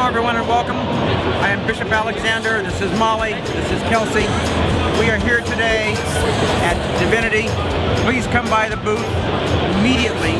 everyone and welcome. I am Bishop Alexander, this is Molly, this is Kelsey. We are here today at Divinity. Please come by the booth immediately.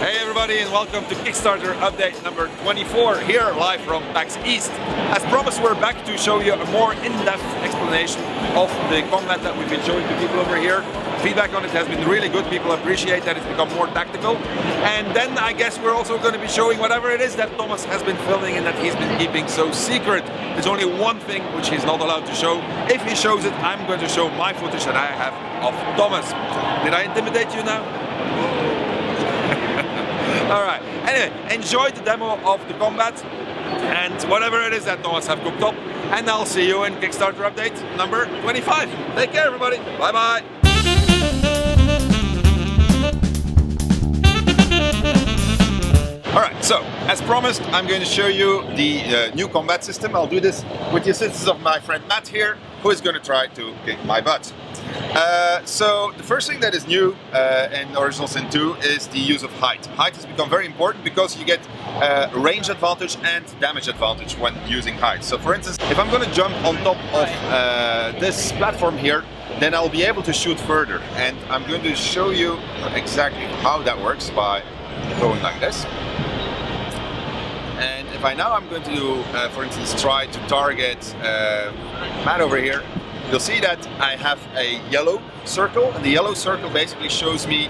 Hey everybody and welcome to Kickstarter update number 24 here live from PAX East. As promised, we're back to show you a more in-depth explanation of the combat that we've been showing to people over here. Feedback on it has been really good. People appreciate that it's become more tactical. And then I guess we're also going to be showing whatever it is that Thomas has been filming and that he's been keeping so secret. There's only one thing which he's not allowed to show. If he shows it, I'm going to show my footage that I have of Thomas. Did I intimidate you now? Alright, anyway, enjoy the demo of the combat and whatever it is that Thomas have cooked up. And I'll see you in Kickstarter update number 25. Take care everybody, bye bye. Alright, so as promised, I'm going to show you the new combat system. I'll do this with the assistance of my friend Matt here, who is going to try to kick my butt. So the first thing that is new in Original Sin 2 is the use of height. Height has become very important because you get range advantage and damage advantage when using height. So for instance, if I'm going to jump on top of this platform here, then I'll be able to shoot further. And I'm going to show you exactly how that works by going like this. And if I now I'm going to, for instance, try to target Matt over here, you'll see that I have a yellow circle, and the yellow circle basically shows me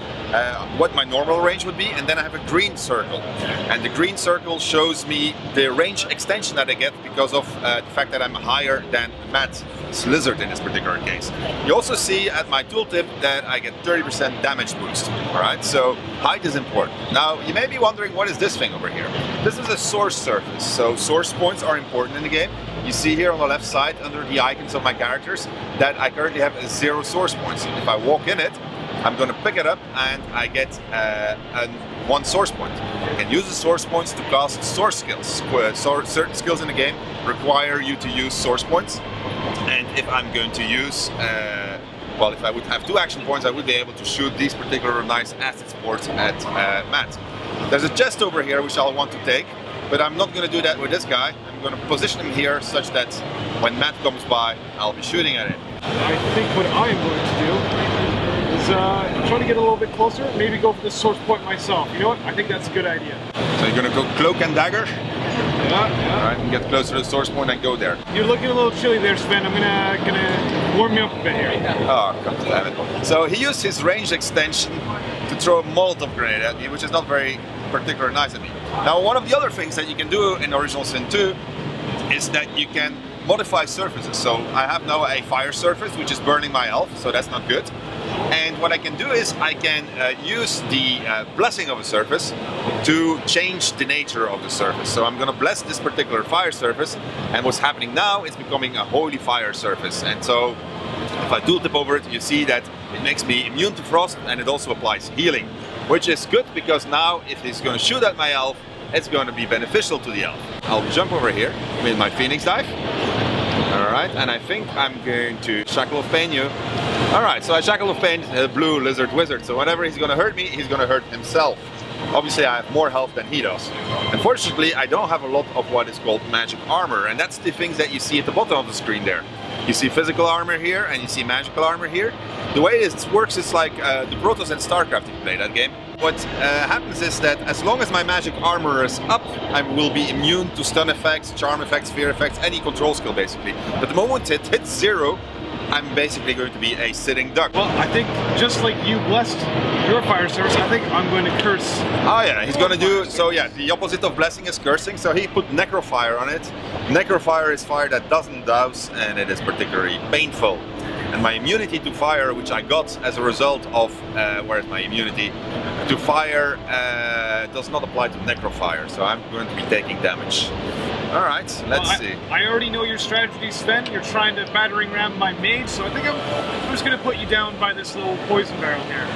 what my normal range would be, and then I have a green circle. And the green circle shows me the range extension that I get because of the fact that I'm higher than Matt's lizard in this particular case. You also see at my tooltip that I get 30% damage boost. Alright, so height is important. Now you may be wondering, what is this thing over here? This is a source surface, so source points are important in the game. You see here on the left side under the icons of my characters that I currently have 0 source points. If I walk in it, I'm going to pick it up and I get 1 source point. I can use the source points to cast source skills. Certain skills in the game require you to use source points. And if I'm going to use, well, if I would have 2 action points, I would be able to shoot these particular nice acid sports at Matt. There's a chest over here which I'll want to take, but I'm not going to do that with this guy. I'm going to position him here such that when Matt comes by, I'll be shooting at him. I think what I'm going to do is try to get a little bit closer, maybe go for the source point myself. You know what? I think that's a good idea. So you're going to go cloak and dagger? Yeah. Alright, and get closer to the source point and go there. You're looking a little chilly there, Sven. I'm gonna warm you up a bit here. Oh, God damn it. So he used his range extension to throw a Molotov grenade at me, which is not very particularly nice of me. Now, one of the other things that you can do in Original Sin 2 is that you can modify surfaces. So I have now a fire surface which is burning my health, so that's not good. And what I can do is I can use the blessing of a surface to change the nature of the surface. So I'm going to bless this particular fire surface, and what's happening now is becoming a holy fire surface. And so if I tooltip over it, you see that it makes me immune to frost, and it also applies healing, which is good because now if he's going to shoot at my elf, it's going to be beneficial to the elf. I'll jump over here with my Phoenix dive. Alright, and I think I'm going to Shackle of Pain you. Alright, so I Shackle of Pain blue lizard wizard, so whenever he's going to hurt me, he's going to hurt himself. Obviously I have more health than he does. Unfortunately, I don't have a lot of what is called magic armor, and that's the things that you see at the bottom of the screen there. You see physical armor here, and you see magical armor here. The way it works is like the Protoss and StarCraft, if you play that game. What happens is that as long as my magic armor is up, I will be immune to stun effects, charm effects, fear effects, any control skill basically. But the moment it hits 0, I'm basically going to be a sitting duck. Well, I think just like you blessed your fire service, I think I'm going to curse. Oh yeah, he's going to do, so yeah, the opposite of blessing is cursing, so he put Necrofire on it. Necrofire is fire that doesn't douse, and it is particularly painful. And my immunity to fire, which I got as a result of, where's my immunity? To fire does not apply to Necrofire, so I'm going to be taking damage. Alright, let's see. I already know your strategy, Sven. You're trying to battering ram my mage, so I think I'm just going to put you down by this little poison barrel here.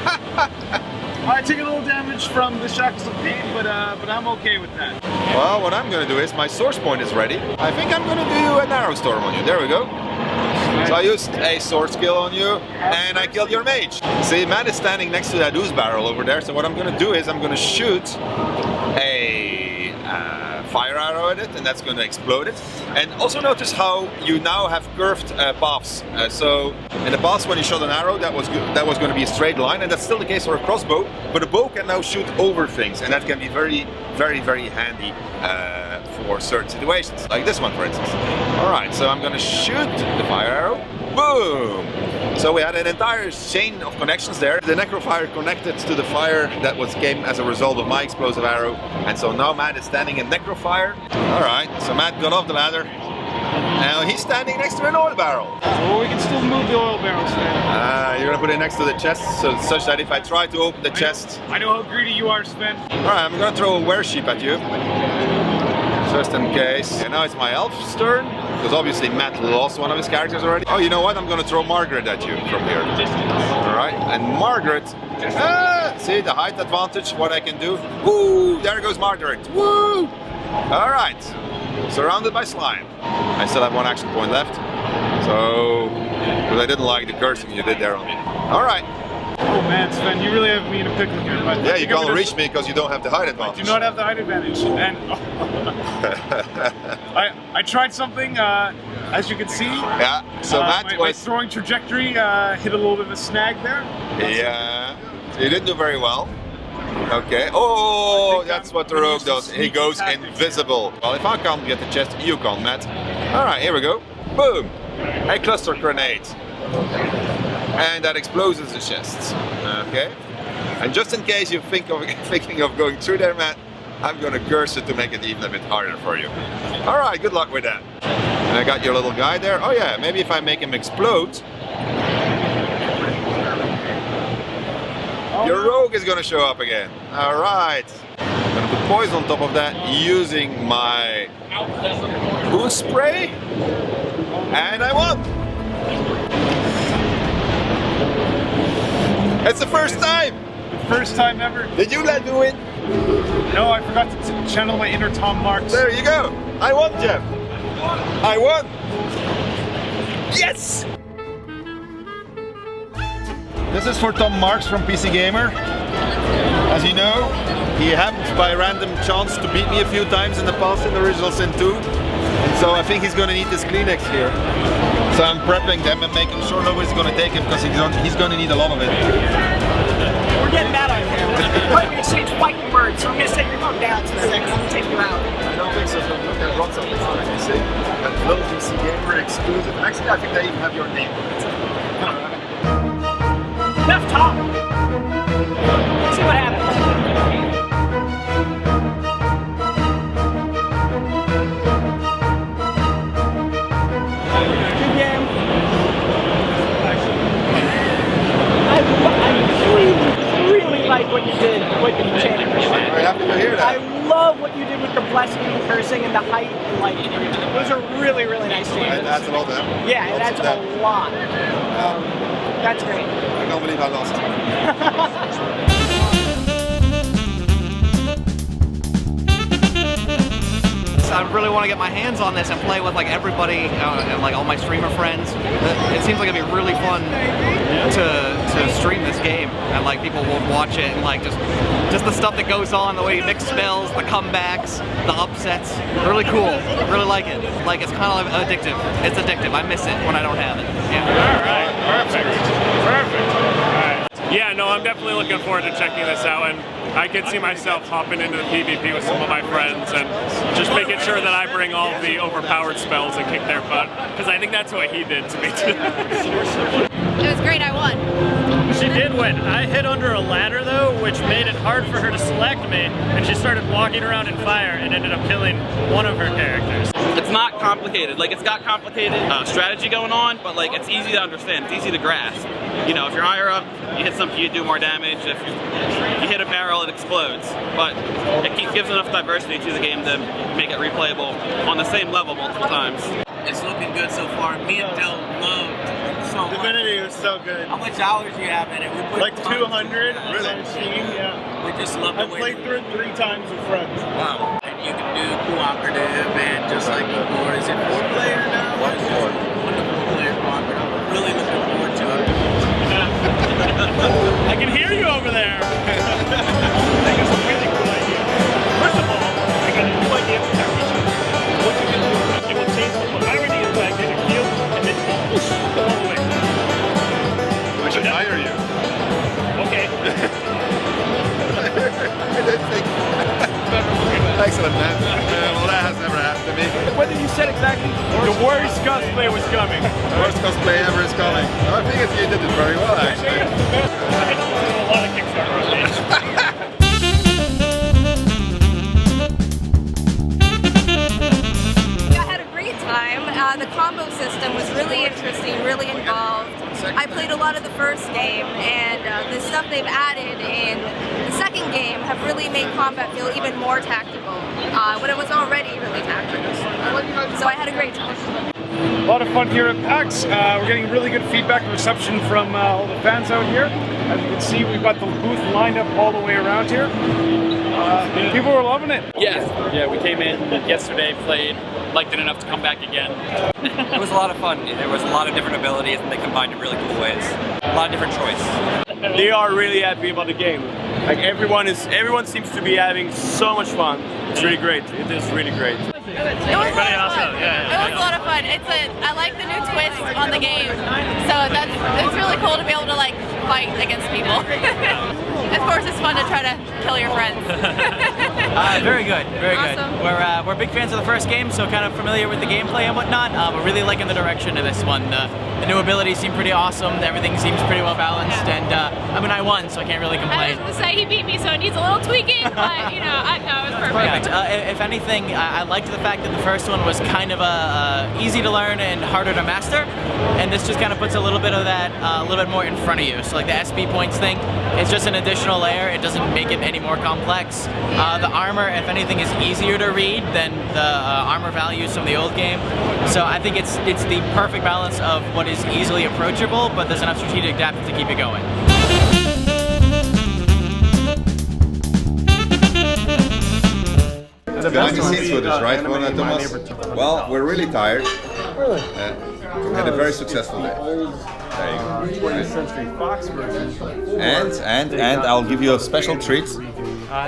I take a little damage from the Shackles of Pain, but I'm okay with that. Well, what I'm going to do is, my source point is ready. I think I'm going to do an arrow storm on you. There we go. So I used a sword skill on you, and I killed your mage. See, Matt is standing next to that ooze barrel over there, so what I'm going to do is I'm going to shoot a fire arrow at it, and that's going to explode it. And also notice how you now have curved paths. So in the past, when you shot an arrow, that was going to be a straight line, and that's still the case for a crossbow. But a bow can now shoot over things, and that can be very, very, very handy for certain situations, like this one, for instance. All right, so I'm going to shoot the fire arrow. Boom! So we had an entire chain of connections there. The necrofire connected to the fire that came as a result of my explosive arrow. And so now Matt is standing in necrofire. Alright, so Matt got off the ladder. Now he's standing next to an oil barrel. Oh, we can still move the oil barrels, Sven. You're gonna put it next to the chest, so such that if I try to open the chest... I know how greedy you are, Sven. Alright, I'm gonna throw a were-sheep at you. Just in case. And now it's my elf's turn, because obviously Matt lost one of his characters already. Oh, you know what? I'm going to throw Margaret at you from here. Alright, and Margaret, see the height advantage, what I can do. Woo! There goes Margaret. Woo! Alright, surrounded by slime. I still have one action point left. So, because I didn't like the cursing you did there on me. Alright. Oh man, Sven, you really have me in a pickle here. But yeah, you can't reach me because you don't have the height advantage. I do not have the height advantage. And I tried something, as you can see. Yeah, so my throwing trajectory hit a little bit of a snag there. Yeah, so you didn't do very well. Okay, oh, that's what the rogue does. He goes invisible. Well, if I can't get the chest, you can't, Matt. Alright, here we go. Boom! A cluster grenade. And that explodes the chests. Okay. And just in case you're thinking of going through there, Matt, I'm gonna curse it to make it even a bit harder for you. Alright, good luck with that. And I got your little guy there. Oh yeah, maybe if I make him explode, your rogue is gonna show up again. Alright. I'm gonna put poison on top of that using my boost spray. And I won! It's the first time! First time ever. Did you let me win? No, I forgot to channel my inner Tom Marks. There you go! I won, Jeff! I won! Yes! This is for Tom Marks from PC Gamer. As you know, he happened by random chance to beat me a few times in the past in Original Sin 2. And so I think he's gonna need this Kleenex here. So I'm prepping them and making sure nobody's gonna take it because he's gonna need a lot of it. We're getting mad on him. We're going to exchange fighting words, so I'm going to send your phone down to the second and take you out. I don't think so. Look, I brought something for you, see? A little PC Gamer exclusive. Actually, I think they even have your name on it. Enough talk. Let's see what happens. I really like what you did with the chanting. I'm very happy to hear that. I love what you did with the blessing and the cursing and the height. And like, those are really, really nice changes. That's a lot, then. Yeah, it adds a lot. That's great. I can't believe I lost. I really want to get my hands on this and play with like everybody and like all my streamer friends. It seems like it'd be really fun to stream this game and like people will watch it and like just the stuff that goes on, the way you mix spells, the comebacks, the upsets. Really cool. Really like it. Like it's kind of like addictive. It's addictive. I miss it when I don't have it. Yeah. All right. Perfect. Perfect. All right. Yeah, no, I'm definitely looking forward to checking this out, and I can see myself hopping into the PvP with some of my friends and just making sure that I bring all the overpowered spells and kick their butt, because I think that's what he did to me too. It was great, I won. She did win. I hid under a ladder though, which made it hard for her to select me, and she started walking around in fire and ended up killing one of her characters. It's not complicated. Like, it's got complicated strategy going on, but like it's easy to understand. It's easy to grasp. You know, if you're higher up, you hit something, you do more damage. If you hit a barrel, it explodes. But it gives enough diversity to the game to make it replayable on the same level multiple times. It's looking good so far. Me and Del loved so much. Divinity was so good. How much hours you have in it? We put Like 200 on Steam, yeah. We just love the I've way played through it 3 times with friends. Wow. And you can do cooperative and just like before. Is it 4-player now? 1 to 4. 1 to 4-player cooperative. I'm really looking forward to it. I can hear you over there. I think it's a really cool idea. First of all, I got a new idea. you said exactly? The worst cosplay was coming. Worst cosplay ever is coming. I think you did it very well, actually. I do a lot of Kickstarter updates. The combo system was really interesting, really involved. I played a lot of the first game, and the stuff they've added in the second game have really made combat feel even more tactical, when it was already really tactical. So I had a great time. A lot of fun here at PAX. We're getting really good feedback and reception from all the fans out here. As you can see, we've got the booth lined up all the way around here. People are loving it. Yeah, we came in yesterday, played, liked it enough to come back again. It was a lot of fun. There was a lot of different abilities and they combined in really cool ways. A lot of different choice. They are really happy about the game. Like everyone seems to be having so much fun. It's really great. It is really great. It was Pretty awesome. Yeah. It was a lot of fun. I like the new twist on the game, so it's really cool to be able to like fight against people. Of course, it's fun to try to kill your friends. Very good, very Awesome. good. We're big fans of the first game, so kind of familiar with the gameplay and whatnot. We're really liking the direction of this one. The new abilities seem pretty awesome. Everything seems pretty well balanced, and I mean, I won, so I can't really complain. I was going to say he beat me, so it needs a little tweaking, but you know, it was perfect. If anything, I liked the fact that the first one was kind of easy to learn and harder to master, and this just kind of puts a little bit of that a little bit more in front of you. So like the SP points thing, it's just an additional layer. It doesn't make it any more complex. The armor, if anything, is easier to read than the armor values from the old game. So I think it's the perfect balance of what is easily approachable, but there's enough strategic depth to keep it going. Behind the scenes footage, right, Thomas? Well, we're really tired. We had a very successful day. There you go. 20th Century Fox version. And I'll give you a special treat.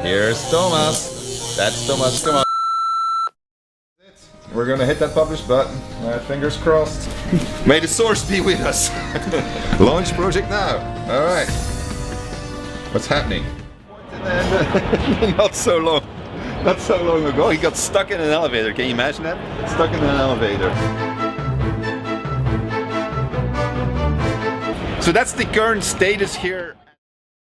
Here's Thomas. That's Thomas. Come on. We're gonna hit that publish button. Fingers crossed. May the source be with us. Launch project now. All right. What's happening? Not so long ago, he got stuck in an elevator. Can you imagine that? Stuck in an elevator. So that's the current status here.